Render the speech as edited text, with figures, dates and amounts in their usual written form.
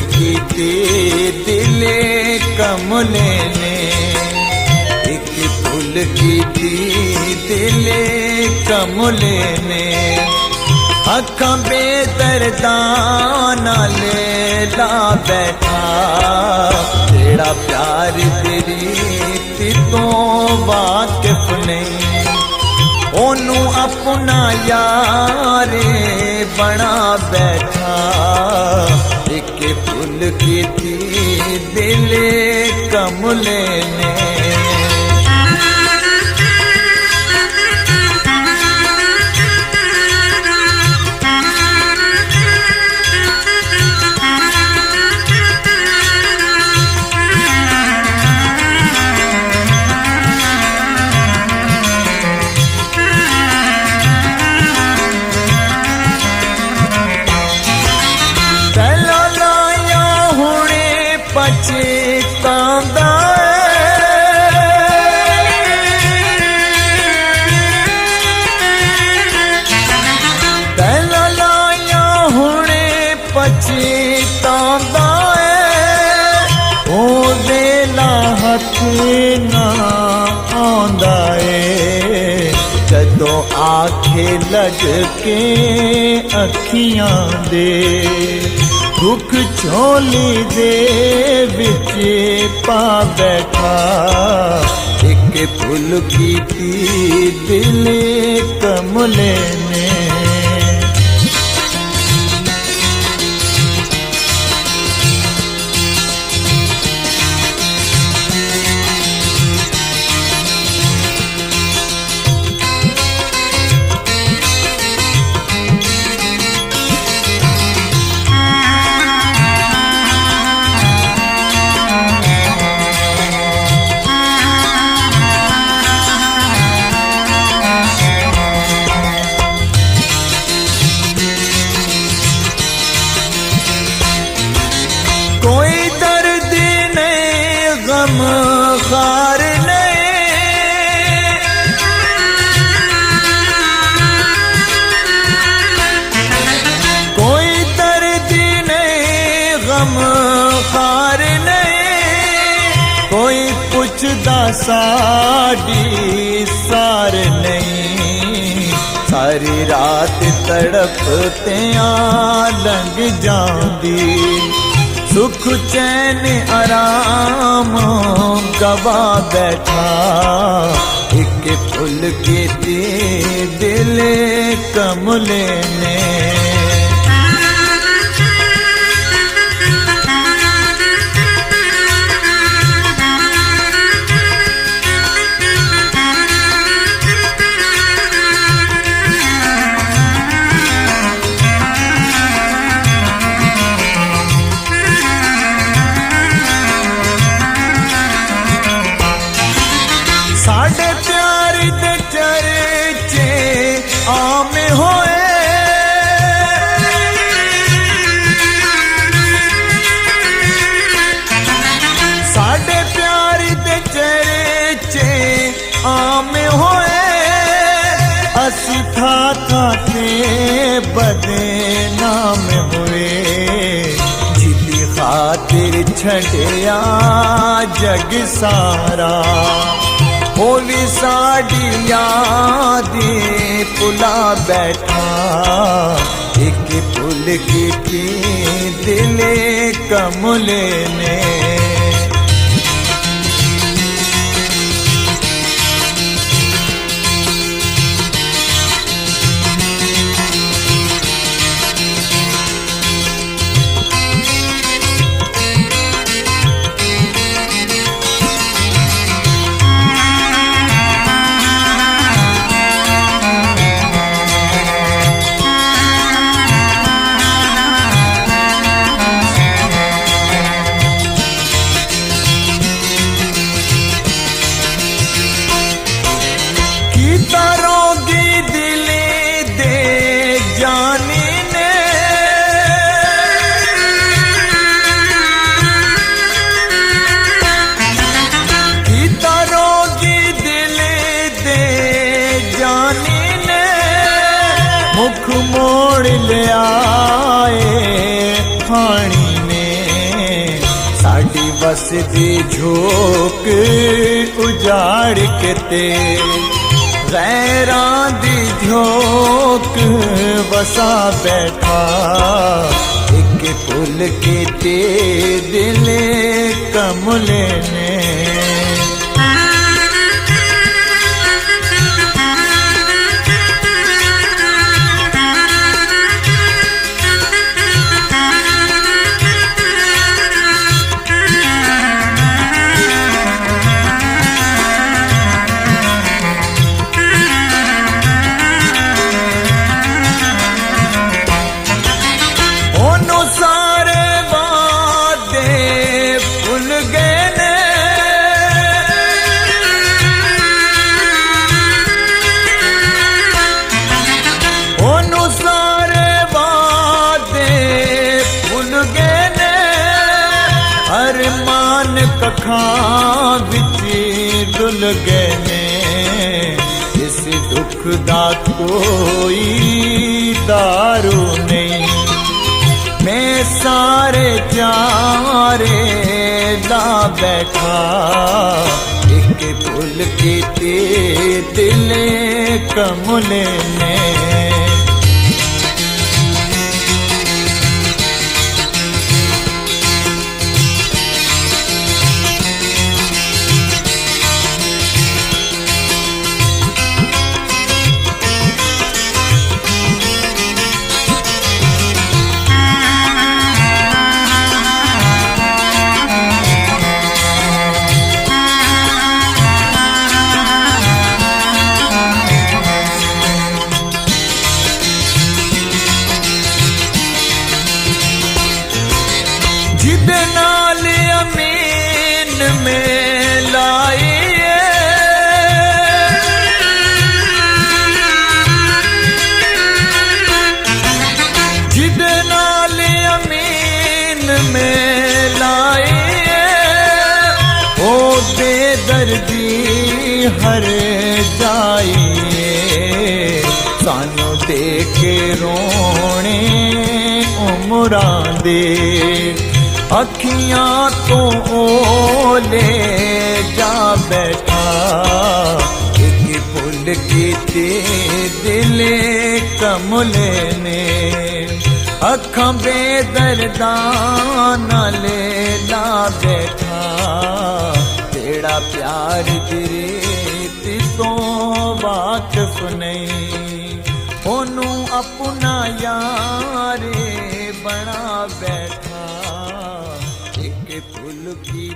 की दिले कमले ने, एक फूल की दिले कमले ने, अखा बेदर्दा नाल ला बैठा, तेरा प्यार तेरी तो वाकिफ नहीं, ओनू अपना यारे बना बैठा, एक फूल की दिले कमले ने। पछतांदा पहला लाया हुणे पछतांदा ओ दे लाहत ना आंदा है, जदों आखे लग के अखियां दे, दुख झोली दे विच पा बैठा, एक फूल की दिले कमले ने। कोई दर्द नहीं गम खार नहीं, कोई दर्द नहीं गम खार नहीं, कोई पुछदा साडी सार नहीं, सारी रात तड़पते लंघ जांदी, सुख चैन आराम गवा बैठा, एक फूल की दिले कमले ने। साढ़े प्यार दे चर्चे आम होए, साढ़े प्यार दे चर्चे आम होए, असी था के बदनाम हुए, जिदी खातिर छड़िया जग सारा, होली साड़ी यादी पुला बैठा, एक फूल की दिले कमले ने। मुख मोड़ ले आए खानी ने बस दी झोक उजाड़ के ते गैरां दी झोक वसा बैठा एक पुल के ते दिल कमले ने कखां विच डुल गए ने इस दुख दा कोई दारू नहीं मैं सारे चारे ला बैठा एक पुल के ते दिल कमले ने जिदे नाल अमीन में लाइए जिदे नाल अमीन में लाइए ओ बेदर्दी हर जाइए सानू देखे रोने उमरां दे अखियां तो ओले जा बैठा एक पुल के ते दिल कमले ने अखां बेदर्दा नाले ला बैठा तेरा प्यार तेरे तो वाकिफ नहीं ओनू अपना यारे बना बैठा एक पुल की